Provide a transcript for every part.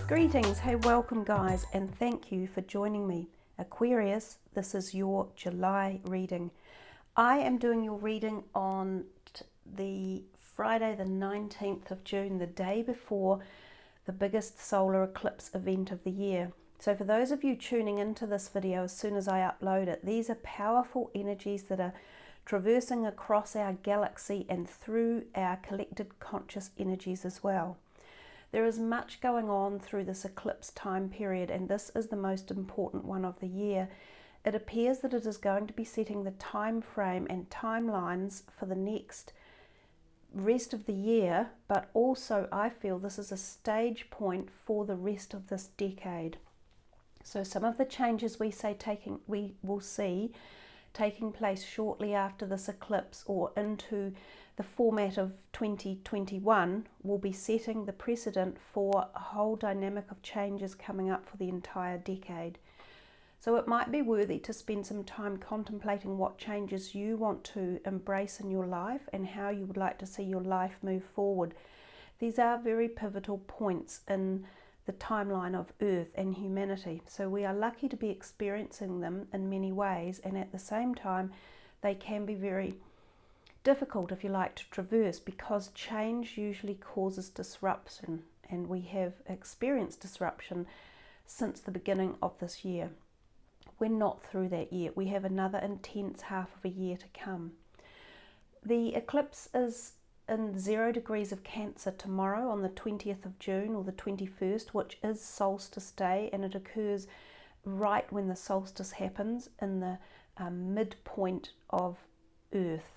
Greetings, hey, welcome guys, and thank you for joining me. Aquarius, this is your July reading. I am doing your reading on the Friday the 19th of June, the day before the biggest solar eclipse event of the year. So for those of you tuning into this video as soon as I upload it, these are powerful energies that are traversing across our galaxy and through our collected conscious energies as well. There is much going on through this eclipse time period, and this is the most important one of the year. It appears that it is going to be setting the time frame and timelines for the next rest of the year, but also I feel this is a stage point for the rest of this decade. So some of the changes we will see taking place shortly after this eclipse or into the format of 2021 will be setting the precedent for a whole dynamic of changes coming up for the entire decade. So it might be worthy to spend some time contemplating what changes you want to embrace in your life and how you would like to see your life move forward. These are very pivotal points in the timeline of Earth and humanity. So we are lucky to be experiencing them in many ways, and at the same time they can be very difficult, if you like, to traverse, because change usually causes disruption, and we have experienced disruption since the beginning of this year. We're not through that yet. We have another intense half of a year to come. The eclipse is in 0 degrees of Cancer tomorrow on the 20th of June or the 21st, which is solstice day, and it occurs right when the solstice happens in the midpoint of Earth.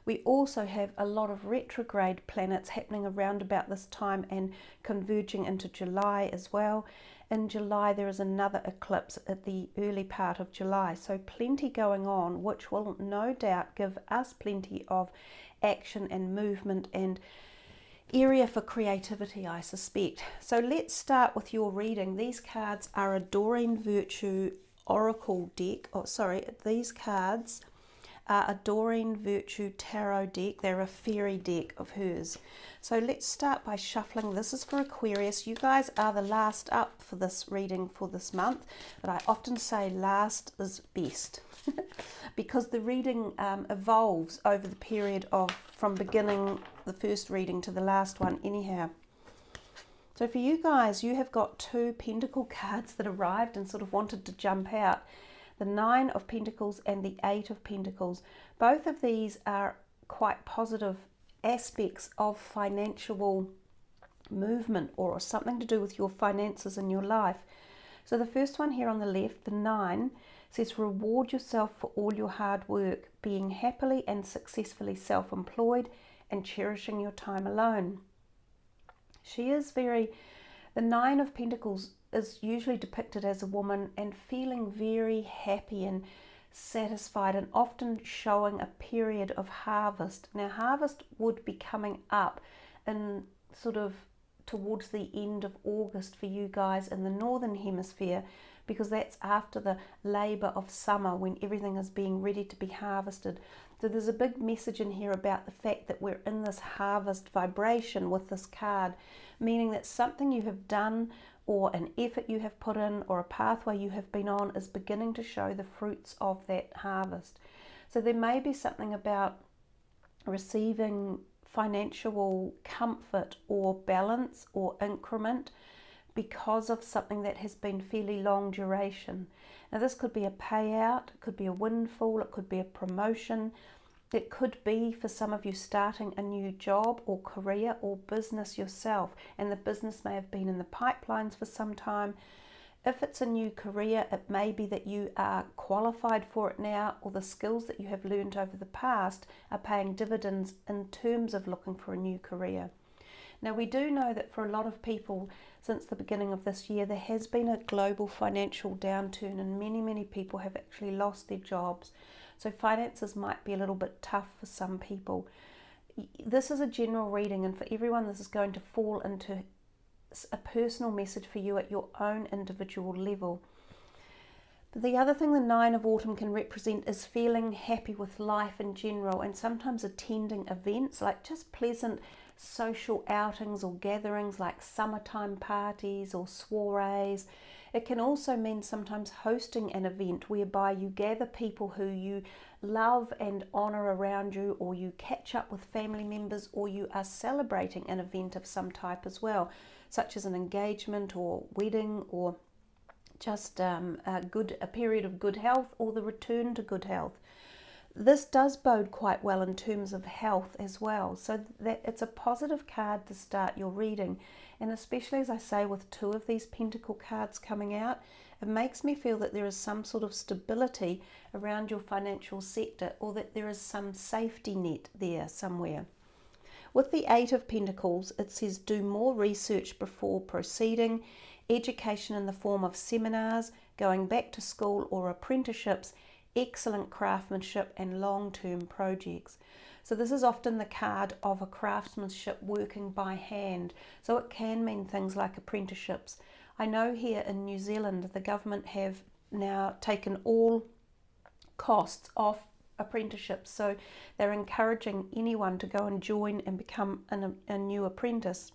We also have a lot of retrograde planets happening around about this time and converging into July as well. In July there is another eclipse at the early part of July, so plenty going on, which will no doubt give us plenty of action and movement and area for creativity, I suspect. So let's start with your reading. These cards are a Doreen Virtue Oracle deck. These cards are a Doreen Virtue Tarot deck. They're a fairy deck of hers. So let's start by shuffling. This is for Aquarius. You guys are the last up for this reading for this month, but I often say last is best because the reading evolves over the period of from beginning the first reading to the last one anyhow. So for you guys, you have got 2 Pentacle cards that arrived and sort of wanted to jump out. The 9 of Pentacles and the 8 of Pentacles. Both of these are quite positive aspects of financial movement or something to do with your finances in your life. So the first one here on the left, the 9, says reward yourself for all your hard work, being happily and successfully self-employed and cherishing your time alone. The 9 of Pentacles is usually depicted as a woman and feeling very happy and satisfied, and often showing a period of harvest. Now harvest would be coming up in sort of towards the end of August for you guys in the northern hemisphere, because that's after the labour of summer when everything is being ready to be harvested. So there's a big message in here about the fact that we're in this harvest vibration with this card, meaning that something you have done or an effort you have put in or a pathway you have been on is beginning to show the fruits of that harvest. So there may be something about receiving financial comfort or balance or increment because of something that has been fairly long duration. Now this could be a payout, it could be a windfall, it could be a promotion. It could be for some of you starting a new job or career or business yourself, and the business may have been in the pipelines for some time. If it's a new career, it may be that you are qualified for it now, or the skills that you have learned over the past are paying dividends in terms of looking for a new career. Now we do know that for a lot of people since the beginning of this year there has been a global financial downturn, and many people have actually lost their jobs. So finances might be a little bit tough for some people. This is a general reading, and for everyone this is going to fall into a personal message for you at your own individual level. But the other thing the 9 of Autumn can represent is feeling happy with life in general, and sometimes attending events, like just pleasant social outings or gatherings like summertime parties or soirees. It can also mean sometimes hosting an event whereby you gather people who you love and honour around you, or you catch up with family members, or you are celebrating an event of some type as well, such as an engagement or wedding, or just a period of good health, or the return to good health. This does bode quite well in terms of health as well, so that it's a positive card to start your reading. And especially, as I say, with two of these pentacle cards coming out, it makes me feel that there is some sort of stability around your financial sector, or that there is some safety net there somewhere. With the Eight of Pentacles, it says do more research before proceeding, education in the form of seminars, going back to school or apprenticeships, excellent craftsmanship and long-term projects. So this is often the card of a craftsmanship working by hand. So it can mean things like apprenticeships. I know here in New Zealand the government have now taken all costs off apprenticeships, so they're encouraging anyone to go and join and become a new apprentice.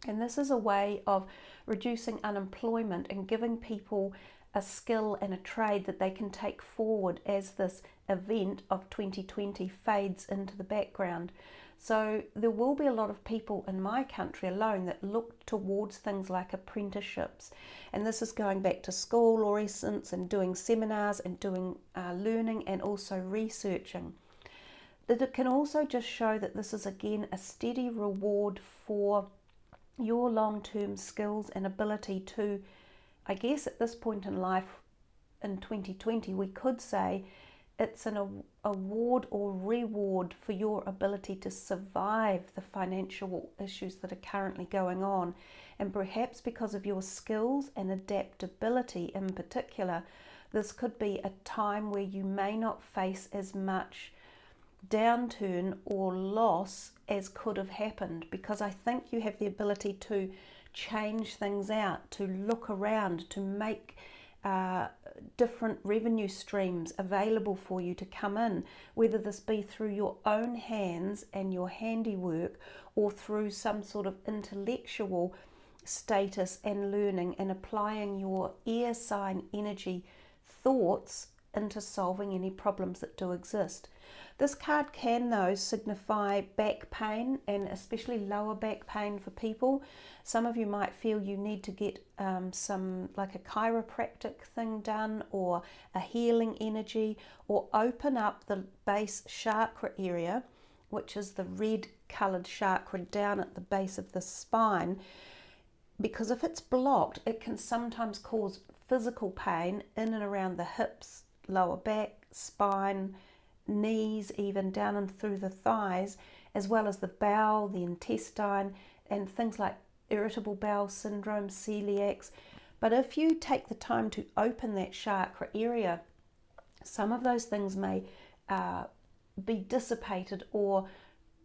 And this is a way of reducing unemployment and giving people a skill and a trade that they can take forward as this event of 2020 fades into the background. So there will be a lot of people in my country alone that look towards things like apprenticeships, and this is going back to school or essence and doing seminars and doing learning and also researching. That it can also just show that this is again a steady reward for your long-term skills and ability to, I guess at this point in life in 2020 we could say it's an award or reward for your ability to survive the financial issues that are currently going on. And perhaps because of your skills and adaptability in particular, this could be a time where you may not face as much downturn or loss as could have happened, because I think you have the ability to change things out, to look around, to make different revenue streams available for you to come in, whether this be through your own hands and your handiwork, or through some sort of intellectual status and learning and applying your air sign energy thoughts into solving any problems that do exist. This card can though signify back pain, and especially lower back pain for people. Some of you might feel you need to get some like a chiropractic thing done, or a healing energy, or open up the base chakra area, which is the red coloured chakra down at the base of the spine, because if it's blocked it can sometimes cause physical pain in and around the hips, lower back, spine, knees, even down and through the thighs, as well as the bowel, the intestine, and things like irritable bowel syndrome, celiacs. But if you take the time to open that chakra area, some of those things may be dissipated or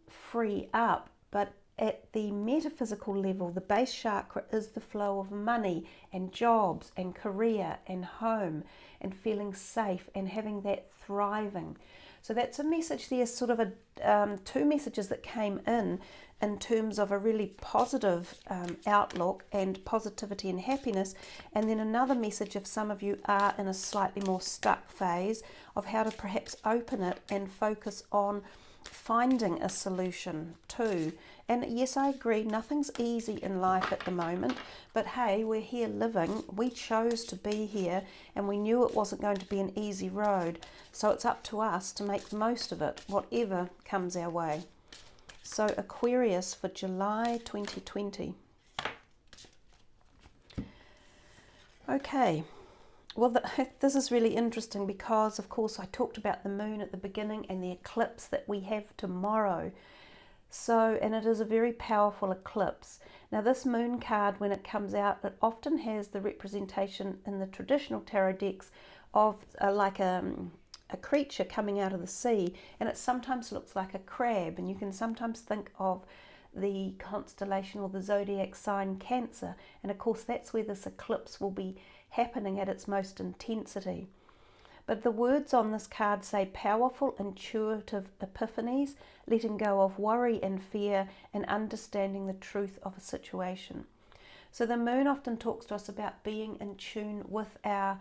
free up. But at the metaphysical level, the base chakra is the flow of money and jobs and career and home and feeling safe and having that thriving. So that's a message there, sort of two messages that came in terms of a really positive outlook and positivity and happiness, and then another message if some of you are in a slightly more stuck phase of how to perhaps open it and focus on finding a solution too. And yes, I agree, nothing's easy in life at the moment, but hey, we're here living, we chose to be here, and we knew it wasn't going to be an easy road, so it's up to us to make the most of it, whatever comes our way. So Aquarius for July 2020. Okay, well, this is really interesting because, of course, I talked about the moon at the beginning and the eclipse that we have tomorrow. So, and it is a very powerful eclipse. Now, this moon card, when it comes out, it often has the representation in the traditional tarot decks of like a creature coming out of the sea, and it sometimes looks like a crab, and you can sometimes think of the constellation or the zodiac sign Cancer, and of course that's where this eclipse will be happening at its most intensity. But the words on this card say powerful, intuitive epiphanies, letting go of worry and fear, and understanding the truth of a situation. So the moon often talks to us about being in tune with our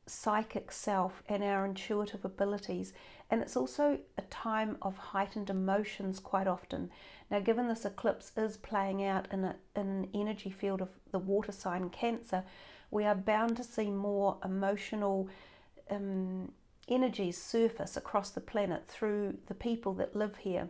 psychic self and our intuitive abilities, and it's also a time of heightened emotions quite often. Now, given this eclipse is playing out in an energy field of the water sign Cancer, we are bound to see more emotional energies surface across the planet through the people that live here.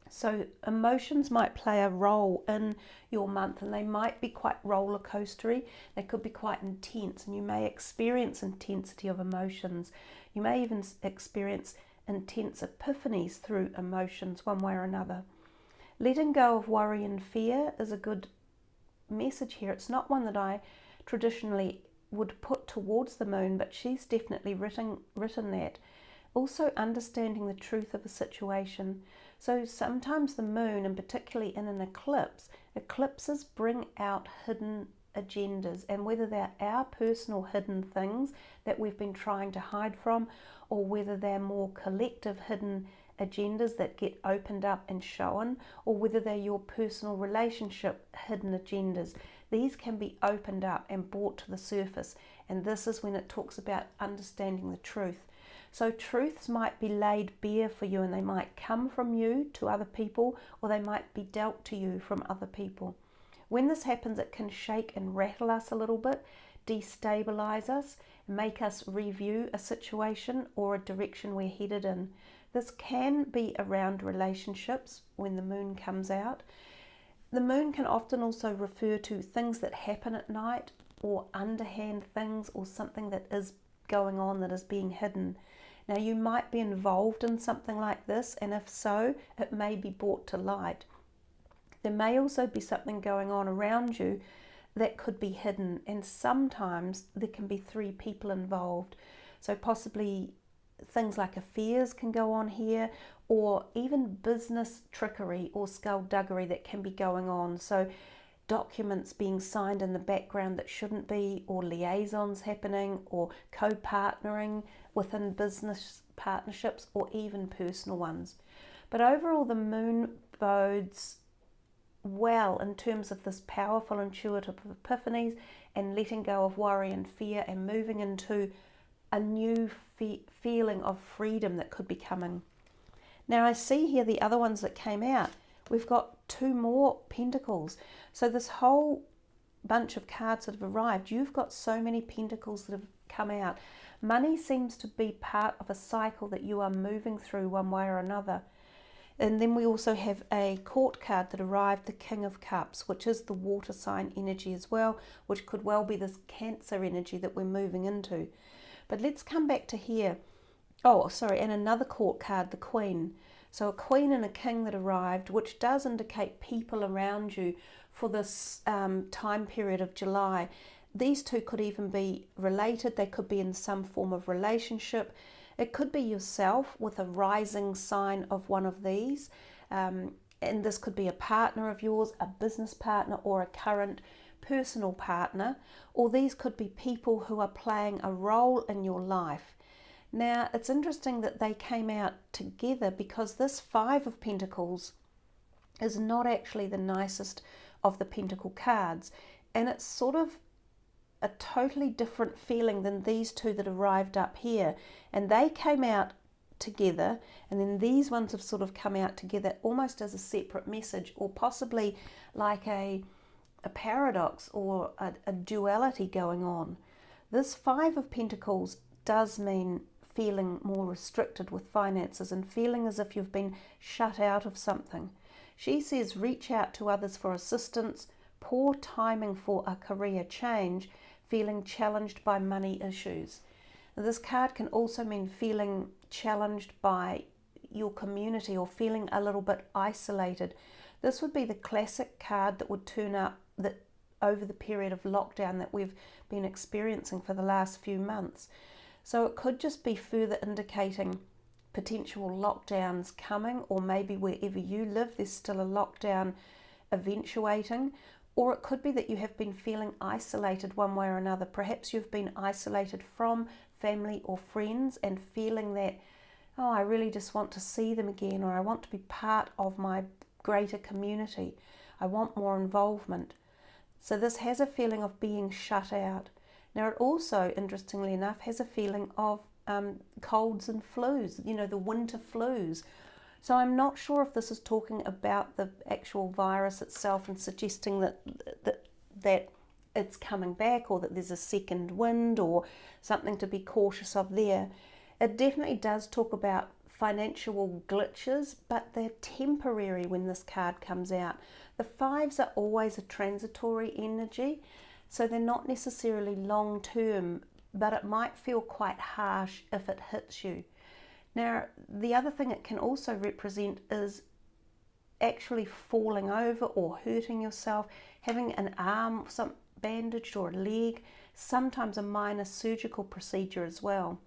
So emotions might play a role in your month, and they might be quite roller coastery. They could be quite intense, and you may experience intensity of emotions. You may even experience intense epiphanies through emotions one way or another. Letting go of worry and fear is a good message here. It's not one that I traditionally would put towards the moon, but she's definitely written that. Also understanding the truth of a situation. So sometimes the moon, and particularly in an eclipse, eclipses bring out hidden agendas, and whether they're our personal hidden things that we've been trying to hide from, or whether they're more collective hidden agendas that get opened up and shown, or whether they're your personal relationship hidden agendas. These can be opened up and brought to the surface, and this is when it talks about understanding the truth. So truths might be laid bare for you, and they might come from you to other people, or they might be dealt to you from other people. When this happens, it can shake and rattle us a little bit, destabilize us, make us review a situation or a direction we're headed in. This can be around relationships when the moon comes out. The moon can often also refer to things that happen at night, or underhand things, or something that is going on that is being hidden. Now, you might be involved in something like this, and if so, it may be brought to light. There may also be something going on around you that could be hidden, and sometimes there can be three people involved. So possibly things like affairs can go on here, or even business trickery or skullduggery that can be going on. So documents being signed in the background that shouldn't be, or liaisons happening, or co-partnering within business partnerships, or even personal ones. But overall, the moon bodes well in terms of this powerful intuitive epiphanies and letting go of worry and fear, and moving into a new feeling of freedom that could be coming. Now, I see here the other ones that came out. We've got two more pentacles. So this whole bunch of cards that have arrived, you've got so many pentacles that have come out. Money seems to be part of a cycle that you are moving through one way or another. And then we also have a court card that arrived, the King of Cups, which is the water sign energy as well, which could well be this Cancer energy that we're moving into. But let's come back to here. Oh, sorry, and another court card, the Queen. So a Queen and a King that arrived, which does indicate people around you for this time period of July. These two could even be related. They could be in some form of relationship. It could be yourself with a rising sign of one of these. And this could be a partner of yours, a business partner, or a current personal partner. Or these could be people who are playing a role in your life. Now, it's interesting that they came out together, because this Five of Pentacles is not actually the nicest of the Pentacle cards. And it's sort of a totally different feeling than these two that arrived up here. And they came out together, and then these ones have sort of come out together almost as a separate message, or possibly like a paradox or a duality going on. This Five of Pentacles does mean feeling more restricted with finances and feeling as if you've been shut out of something. She says reach out to others for assistance, poor timing for a career change, feeling challenged by money issues. Now, this card can also mean feeling challenged by your community, or feeling a little bit isolated. This would be the classic card that would turn up that over the period of lockdown that we've been experiencing for the last few months. So it could just be further indicating potential lockdowns coming, or maybe wherever you live there's still a lockdown eventuating. Or it could be that you have been feeling isolated one way or another. Perhaps you've been isolated from family or friends and feeling that, oh, I really just want to see them again, or I want to be part of my greater community. I want more involvement. So this has a feeling of being shut out. Now it also, interestingly enough, has a feeling of colds and flus, you know, the winter flus. So I'm not sure if this is talking about the actual virus itself and suggesting that it's coming back, or that there's a second wind or something to be cautious of there. It definitely does talk about financial glitches, but they're temporary when this card comes out. The fives are always a transitory energy, so they're not necessarily long term, but it might feel quite harsh if it hits you. Now, the other thing it can also represent is actually falling over or hurting yourself, having an arm bandaged or a leg, sometimes a minor surgical procedure as well.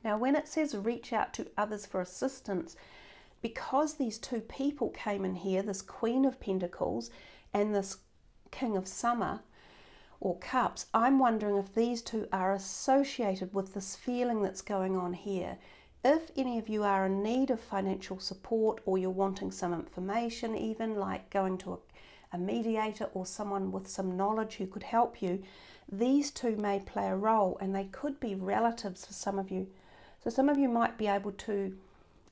Now, when it says reach out to others for assistance, because these two people came in here, this Queen of Pentacles and this King of Summer or Cups, I'm wondering if these two are associated with this feeling that's going on here. If any of you are in need of financial support, or you're wanting some information, even like going to a mediator or someone with some knowledge who could help you, these two may play a role, and they could be relatives for some of you. So some of you might be able to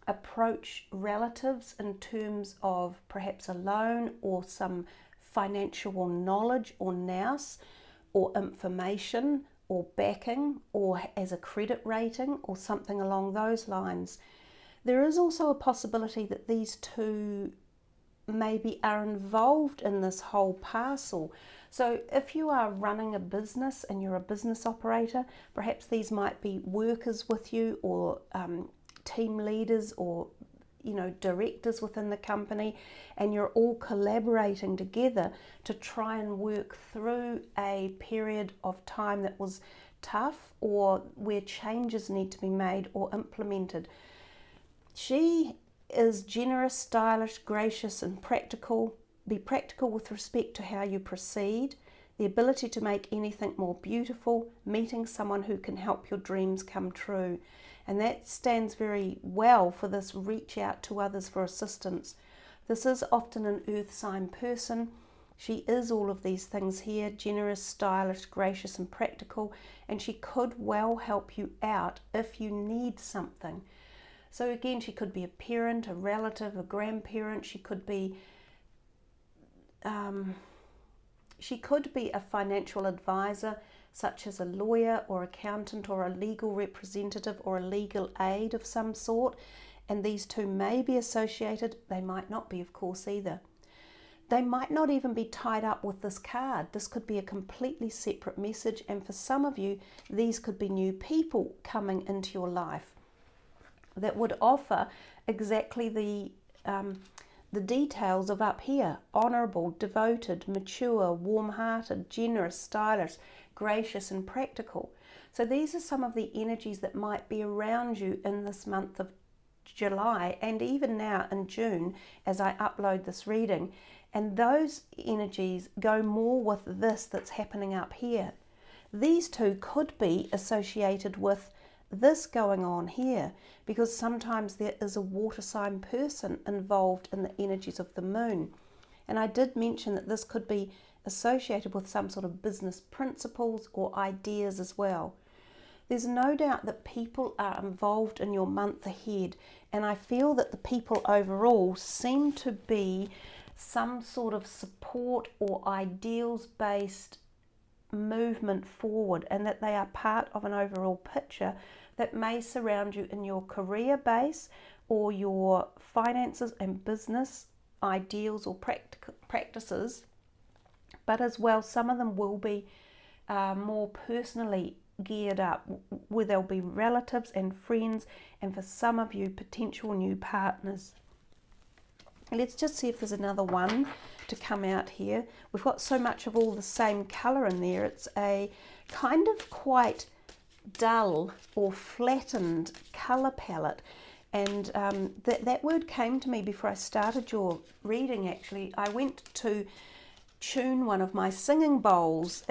approach relatives in terms of perhaps a loan or some financial knowledge or nous or information or backing, or as a credit rating or something along those lines. There is also a possibility that these two maybe are involved in this whole parcel. So if you are running a business and you're a business operator, perhaps these might be workers with you, or team leaders, or directors within the company, and you're all collaborating together to try and work through a period of time that was tough, or where changes need to be made or implemented. She is generous, stylish, gracious and practical. Be practical with respect to how you proceed, the ability to make anything more beautiful, meeting someone who can help your dreams come true. And that stands very well for this reach out to others for assistance. This is often an earth sign person. She is all of these things here: generous, stylish, gracious and practical, and she could well help you out if you need something. So again, she could be a parent, a relative, a grandparent. She could be a financial advisor, such as a lawyer or accountant or a legal representative or a legal aid of some sort. And these two may be associated. They might not be, of course, either. They might not even be tied up with this card. This could be a completely separate message, and for some of you, these could be new people coming into your life that would offer exactly the details of up here: honourable, devoted, mature, warm-hearted, generous, stylish, gracious and practical. So these are some of the energies that might be around you in this month of July, and even now in June as I upload this reading. And those energies go more with this that's happening up here. These two could be associated with this going on here, because sometimes there is a water sign person involved in the energies of the moon. And I did mention that this could be associated with some sort of business principles or ideas as well. There's no doubt that people are involved in your month ahead, and I feel that the people overall seem to be some sort of support or ideals-based movement forward, and that they are part of an overall picture that may surround you in your career base or your finances and business ideals or practices. But as well, some of them will be more personally geared up, where there'll be relatives and friends, and for some of you, potential new partners. Let's just see if there's another one to come out here. We've got so much of all the same colour in there. It's a kind of quite dull or flattened colour palette. And that word came to me before I started your reading, actually. I went to tune one of my singing bowls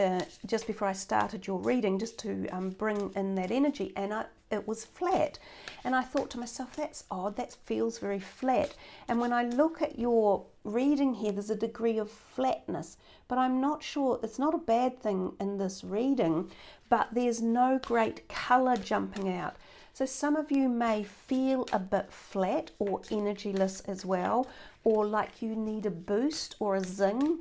just before I started your reading, just to bring in that energy, and it was flat. And I thought to myself, that's odd, that feels very flat. And when I look at your reading here, there's a degree of flatness, but I'm not sure, it's not a bad thing in this reading, but there's no great colour jumping out. So some of you may feel a bit flat or energyless as well, or like you need a boost or a zing,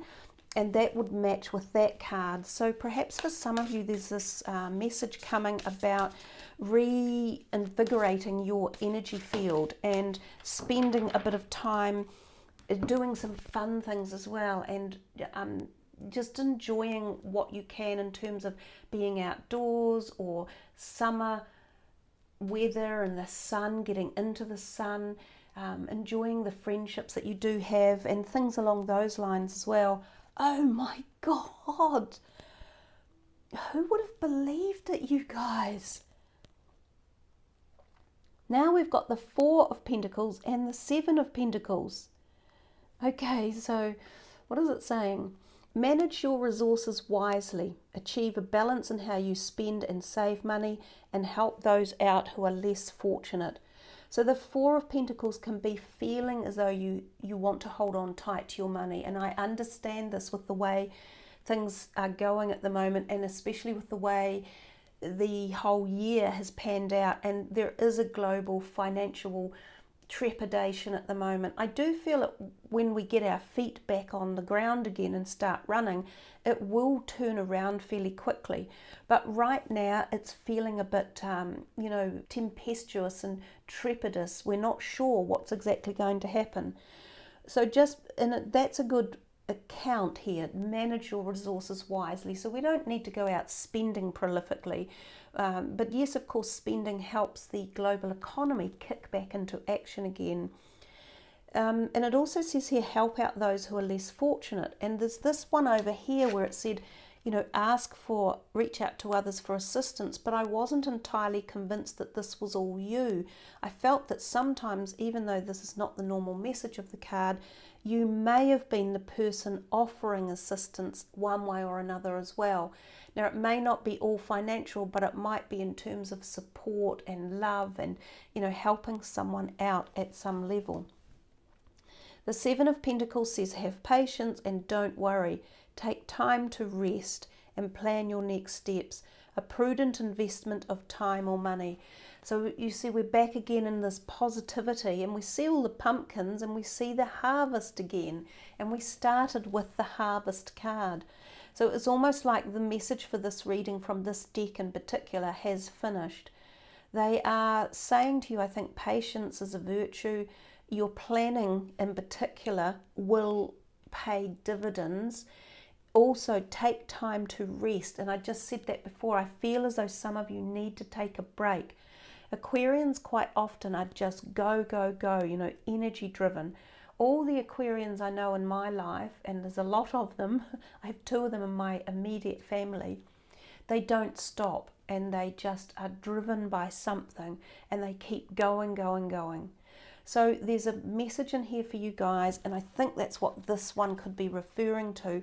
and that would match with that card. So perhaps for some of you there's this message coming about reinvigorating your energy field and spending a bit of time doing some fun things as well, and just enjoying what you can in terms of being outdoors or summer weather and the sun, getting into the sun, enjoying the friendships that you do have and things along those lines as well. Oh my God, who would have believed it, you guys? Now we've got the 4 of Pentacles and the 7 of Pentacles. Okay, so what is it saying? Manage your resources wisely. Achieve a balance in how you spend and save money, and help those out who are less fortunate. So the 4 of Pentacles can be feeling as though you want to hold on tight to your money. And I understand this with the way things are going at the moment, and especially with the way the whole year has panned out, and there is a global financial trepidation at the moment. I do feel it when we get our feet back on the ground again and start running, it will turn around fairly quickly. But right now it's feeling a bit, tempestuous and trepidous. We're not sure what's exactly going to happen. So that's a good account here. Manage your resources wisely. So we don't need to go out spending prolifically. But yes, of course, spending helps the global economy kick back into action again. And it also says here, help out those who are less fortunate. And there's this one over here where it said, reach out to others for assistance. But I wasn't entirely convinced that this was all you. I felt that sometimes, even though this is not the normal message of the card, you may have been the person offering assistance one way or another as well. Now, it may not be all financial, but it might be in terms of support and love and, helping someone out at some level. The 7 of Pentacles says, have patience and don't worry. Take time to rest and plan your next steps. A prudent investment of time or money. So you see, we're back again in this positivity, and we see all the pumpkins and we see the harvest again. And we started with the harvest card. So it's almost like the message for this reading from this deck in particular has finished. They are saying to you, I think, patience is a virtue. Your planning in particular will pay dividends. Also, take time to rest. And I just said that before. I feel as though some of you need to take a break. Aquarians quite often are just go, go, go, energy driven. All the Aquarians I know in my life, and there's a lot of them, I have 2 of them in my immediate family, they don't stop, and they just are driven by something, and they keep going, going, going. So there's a message in here for you guys, and I think that's what this one could be referring to.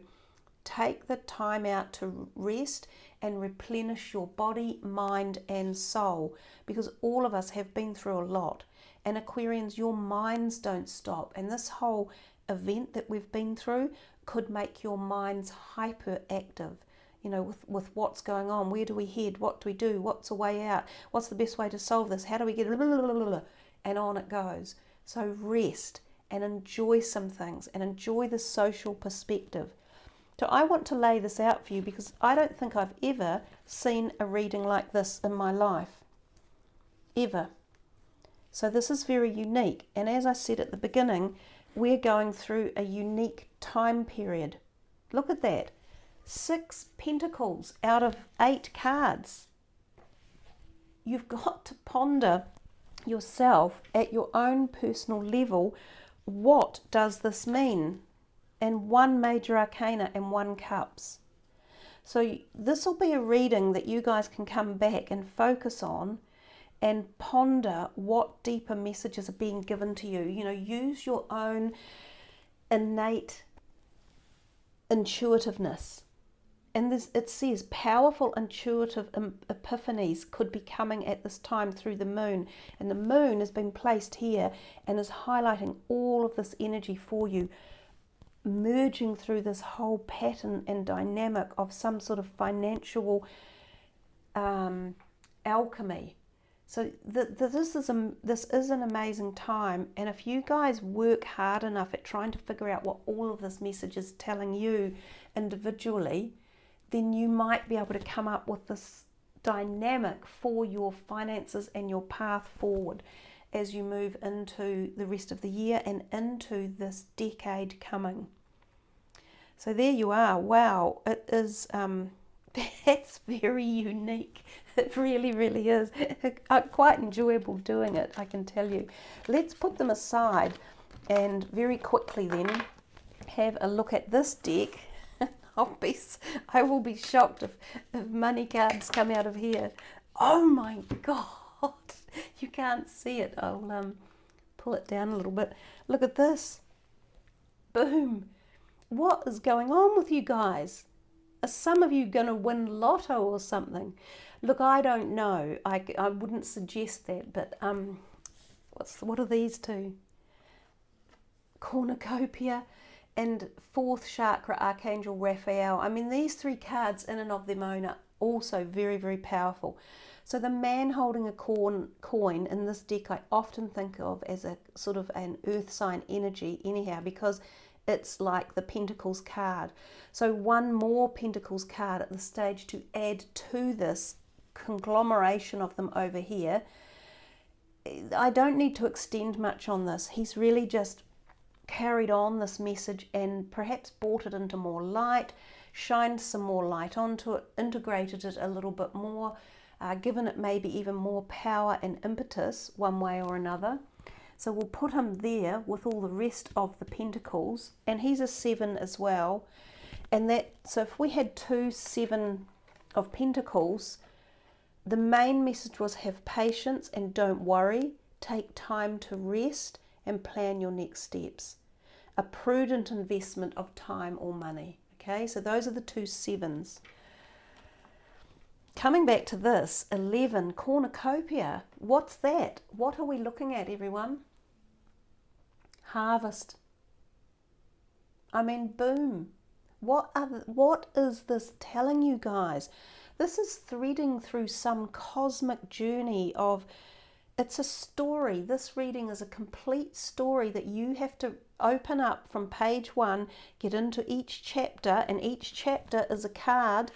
Take the time out to rest and replenish your body, mind and soul, because all of us have been through a lot. And Aquarians, your minds don't stop, and this whole event that we've been through could make your minds hyperactive, with what's going on. Where do we head? What do we do? What's a way out? What's the best way to solve this? How do we get and on it goes. So rest and enjoy some things and enjoy the social perspective. So I want to lay this out for you because I don't think I've ever seen a reading like this in my life. Ever. So this is very unique. And as I said at the beginning, we're going through a unique time period. Look at that. 6 pentacles out of 8 cards. You've got to ponder yourself at your own personal level. What does this mean? And 1 major arcana and 1 cups. So this will be a reading that you guys can come back and focus on and ponder what deeper messages are being given to you. Use your own innate intuitiveness. And it says powerful intuitive epiphanies could be coming at this time through the moon. And the moon has been placed here and is highlighting all of this energy for you, merging through this whole pattern and dynamic of some sort of financial alchemy. So this is an amazing time, and if you guys work hard enough at trying to figure out what all of this message is telling you individually, then you might be able to come up with this dynamic for your finances and your path forward as you move into the rest of the year and into this decade coming. So there you are. Wow, it is that's very unique. It really, really is. Quite enjoyable doing it, I can tell you. Let's put them aside and very quickly then have a look at this deck. I will be shocked if money cards come out of here. Oh my God, you can't see it. I'll pull it down a little bit. Look at this. Boom. What is going on with you guys? Are some of you going to win lotto or something? Look, I don't know. I wouldn't suggest that, but what are these two? Cornucopia and fourth chakra Archangel Raphael. I mean, these three cards in and of their own are also very, very powerful. So the man holding a coin in this deck I often think of as a sort of an earth sign energy anyhow, because it's like the Pentacles card. So one more Pentacles card at the stage to add to this conglomeration of them over here. I don't need to extend much on this. He's really just carried on this message and perhaps brought it into more light, shined some more light onto it, integrated it a little bit more, given it maybe even more power and impetus one way or another. So we'll put him there with all the rest of the Pentacles, and he's a 7 as well. And so if we had 2 7 of Pentacles, the main message was have patience and don't worry, take time to rest and plan your next steps. A prudent investment of time or money. Okay, so those are the 2 7s. Coming back to this, 11, Cornucopia. What's that? What are we looking at, everyone? Harvest. I mean, boom. What is this telling you guys? This is threading through some cosmic journey of, it's a story. This reading is a complete story that you have to open up from page 1, get into each chapter, and each chapter is a card.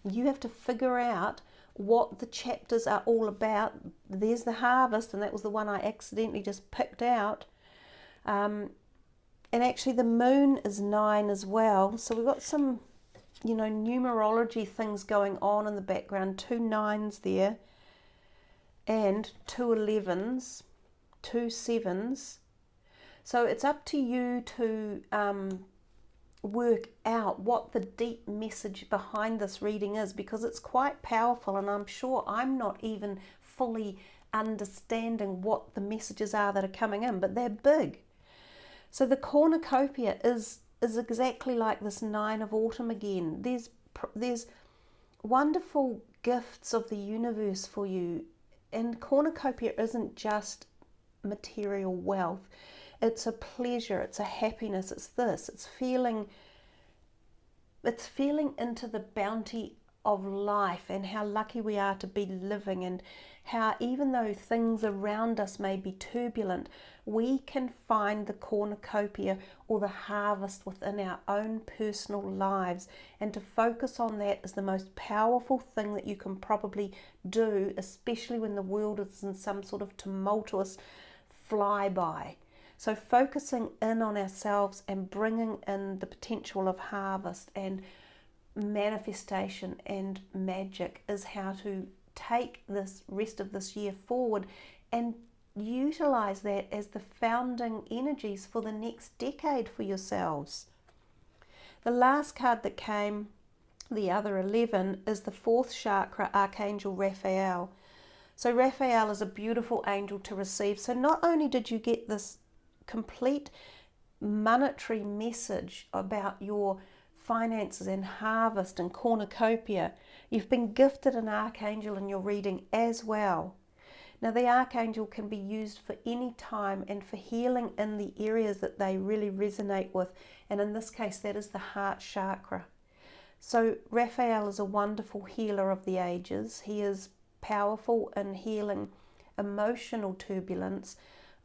You have to figure out what the chapters are all about. There's the harvest, and that was the one I accidentally just picked out. And actually the moon is 9 as well. So we've got some, numerology things going on in the background. 2 9s there, and 2 11s, 2 7s. So it's up to you to work out what the deep message behind this reading is, because it's quite powerful, and I'm sure I'm not even fully understanding what the messages are that are coming in, but they're big. So the cornucopia is exactly like this 9 of autumn again. There's wonderful gifts of the universe for you, and cornucopia isn't just material wealth. It's a pleasure, it's a happiness, it's feeling into the bounty of life and how lucky we are to be living, and how even though things around us may be turbulent, we can find the cornucopia or the harvest within our own personal lives, and to focus on that is the most powerful thing that you can probably do, especially when the world is in some sort of tumultuous flyby. So focusing in on ourselves and bringing in the potential of harvest and manifestation and magic is how to take this rest of this year forward and utilize that as the founding energies for the next decade for yourselves. The last card that came, the other 11, is the 4th chakra Archangel Raphael. So Raphael is a beautiful angel to receive. So not only did you get this complete monetary message about your finances and harvest and cornucopia. You've been gifted an archangel in your reading as well. Now the archangel can be used for any time and for healing in the areas that they really resonate with, and in this case that is the heart chakra. So Raphael is a wonderful healer of the ages. He is powerful in healing emotional turbulence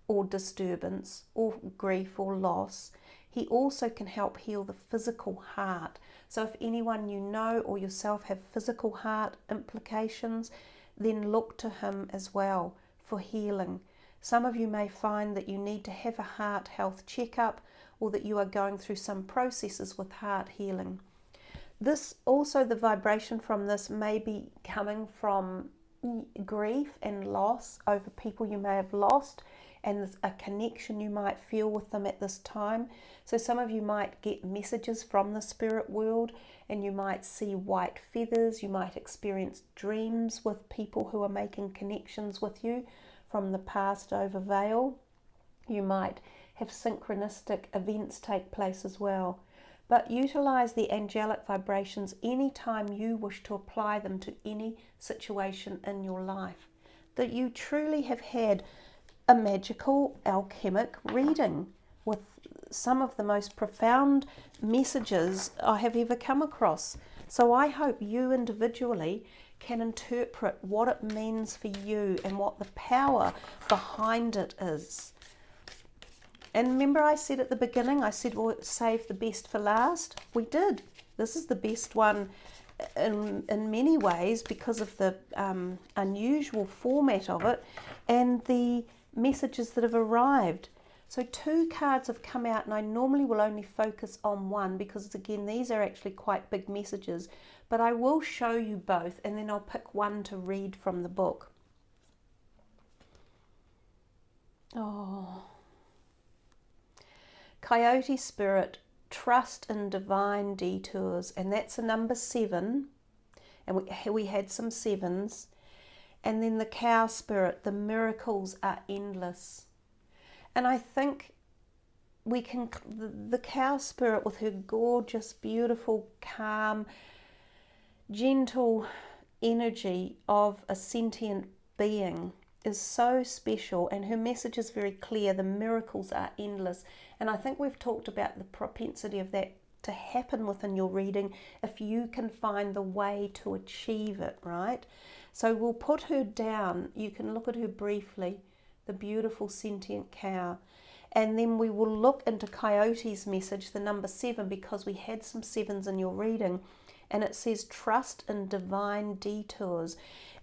or disturbance or grief or loss. He also can help heal the physical heart. So if anyone you know or yourself have physical heart implications, then look to him as well for healing. Some of you may find that you need to have a heart health checkup, or that you are going through some processes with heart healing. This also, the vibration from this may be coming from grief and loss over people you may have lost, and a connection you might feel with them at this time. So some of you might get messages from the spirit world, and you might see white feathers. You might experience dreams with people who are making connections with you from the past over veil. You might have synchronistic events take place as well. But utilize the angelic vibrations anytime you wish to apply them to any situation in your life. That you truly have had a magical alchemic reading with some of the most profound messages I have ever come across. So I hope you individually can interpret what it means for you and what the power behind it is. And remember I said at the beginning, I said we'll save the best for last. We did. This is the best one in many ways because of the unusual format of it and the messages that have arrived. So 2 cards have come out, and I normally will only focus on one because again these are actually quite big messages, but I will show you both and then I'll pick one to read from the book. Oh, Coyote Spirit, trust in divine detours, and that's a number 7, and we had some 7s. And then the Cow Spirit, the miracles are endless. And I think we can, the Cow Spirit with her gorgeous, beautiful, calm, gentle energy of a sentient being is so special, and her message is very clear. The miracles are endless. And I think we've talked about the propensity of that to happen within your reading if you can find the way to achieve it, right? So we'll put her down. You can look at her briefly, the beautiful sentient cow. And then we will look into Coyote's message, the number 7, because we had some 7s in your reading. And it says, trust in divine detours.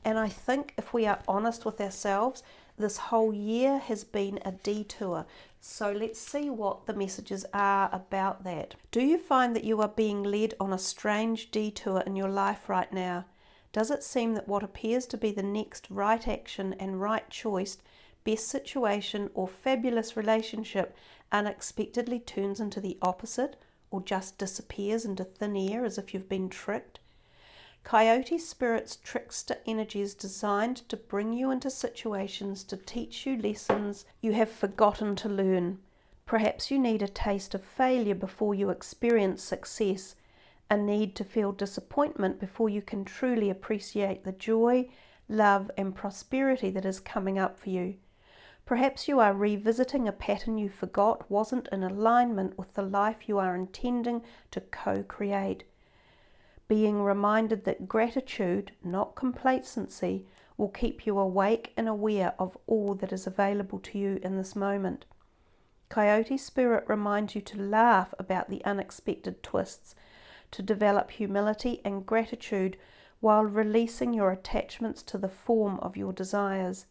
And I think if we are honest with ourselves, this whole year has been a detour. So let's see what the messages are about that. Do you find that you are being led on a strange detour in your life right now? Does it seem that what appears to be the next right action and right choice, best situation or fabulous relationship unexpectedly turns into the opposite or just disappears into thin air as if you've been tricked? Coyote Spirit's trickster energy is designed to bring you into situations to teach you lessons you have forgotten to learn. Perhaps you need a taste of failure before you experience success, a need to feel disappointment before you can truly appreciate the joy, love and prosperity that is coming up for you. Perhaps you are revisiting a pattern you forgot wasn't in alignment with the life you are intending to co-create. Being reminded that gratitude, not complacency, will keep you awake and aware of all that is available to you in this moment. Coyote Spirit reminds you to laugh about the unexpected twists, to develop humility and gratitude while releasing your attachments to the form of your desires.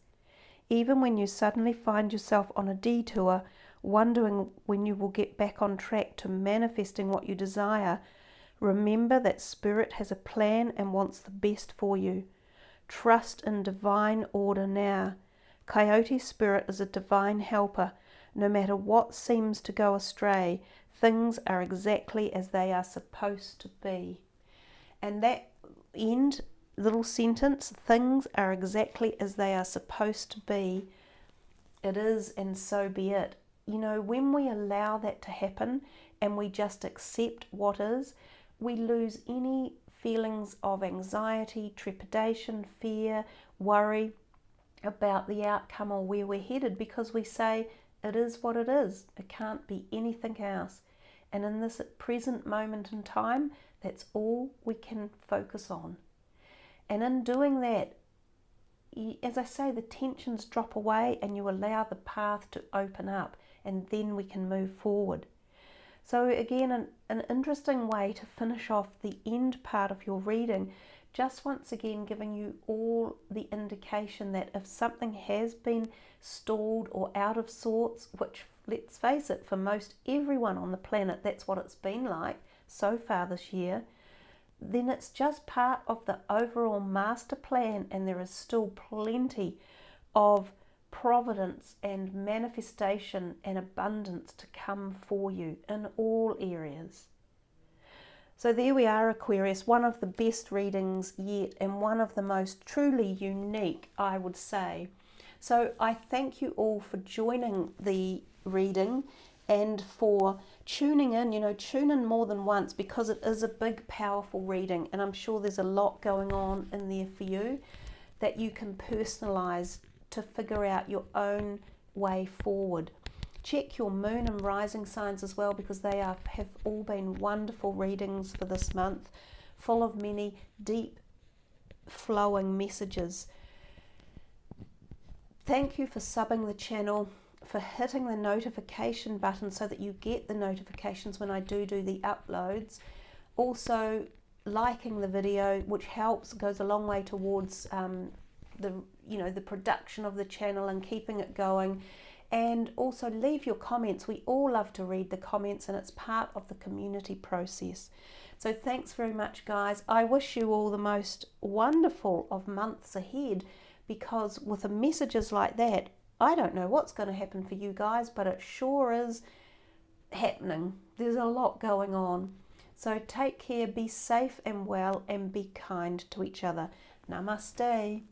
Even when you suddenly find yourself on a detour, wondering when you will get back on track to manifesting what you desire, remember that Spirit has a plan and wants the best for you. Trust in divine order now. Coyote Spirit is a divine helper. No matter what seems to go astray, things are exactly as they are supposed to be. And that end little sentence, things are exactly as they are supposed to be, it is and so be it. You know, when we allow that to happen and we just accept what is, we lose any feelings of anxiety, trepidation, fear, worry about the outcome or where we're headed, because we say it is what it is. It can't be anything else. And in this present moment in time, that's all we can focus on. And in doing that, as I say, the tensions drop away and you allow the path to open up, and then we can move forward. So again, an interesting way to finish off the end part of your reading, just once again giving you all the indication that if something has been stalled or out of sorts, which, let's face it, for most everyone on the planet, that's what it's been like so far this year, then it's just part of the overall master plan, and there is still plenty of providence and manifestation and abundance to come for you in all areas. So there we are, Aquarius, one of the best readings yet, and one of the most truly unique, I would say. So I thank you all for joining the reading and for tuning in. Tune in more than once, because it is a big, powerful reading, and I'm sure there's a lot going on in there for you that you can personalize to figure out your own way forward. Check your moon and rising signs as well, because they have all been wonderful readings for this month, full of many deep flowing messages. Thank you for subbing the channel, for hitting the notification button so that you get the notifications when I do the uploads. Also liking the video, which goes a long way towards the production of the channel and keeping it going. And also leave your comments. We all love to read the comments, and it's part of the community process. So thanks very much, guys. I wish you all the most wonderful of months ahead, because with the messages like that, I don't know what's going to happen for you guys, but it sure is happening. There's a lot going on. So take care, be safe and well, and be kind to each other. Namaste.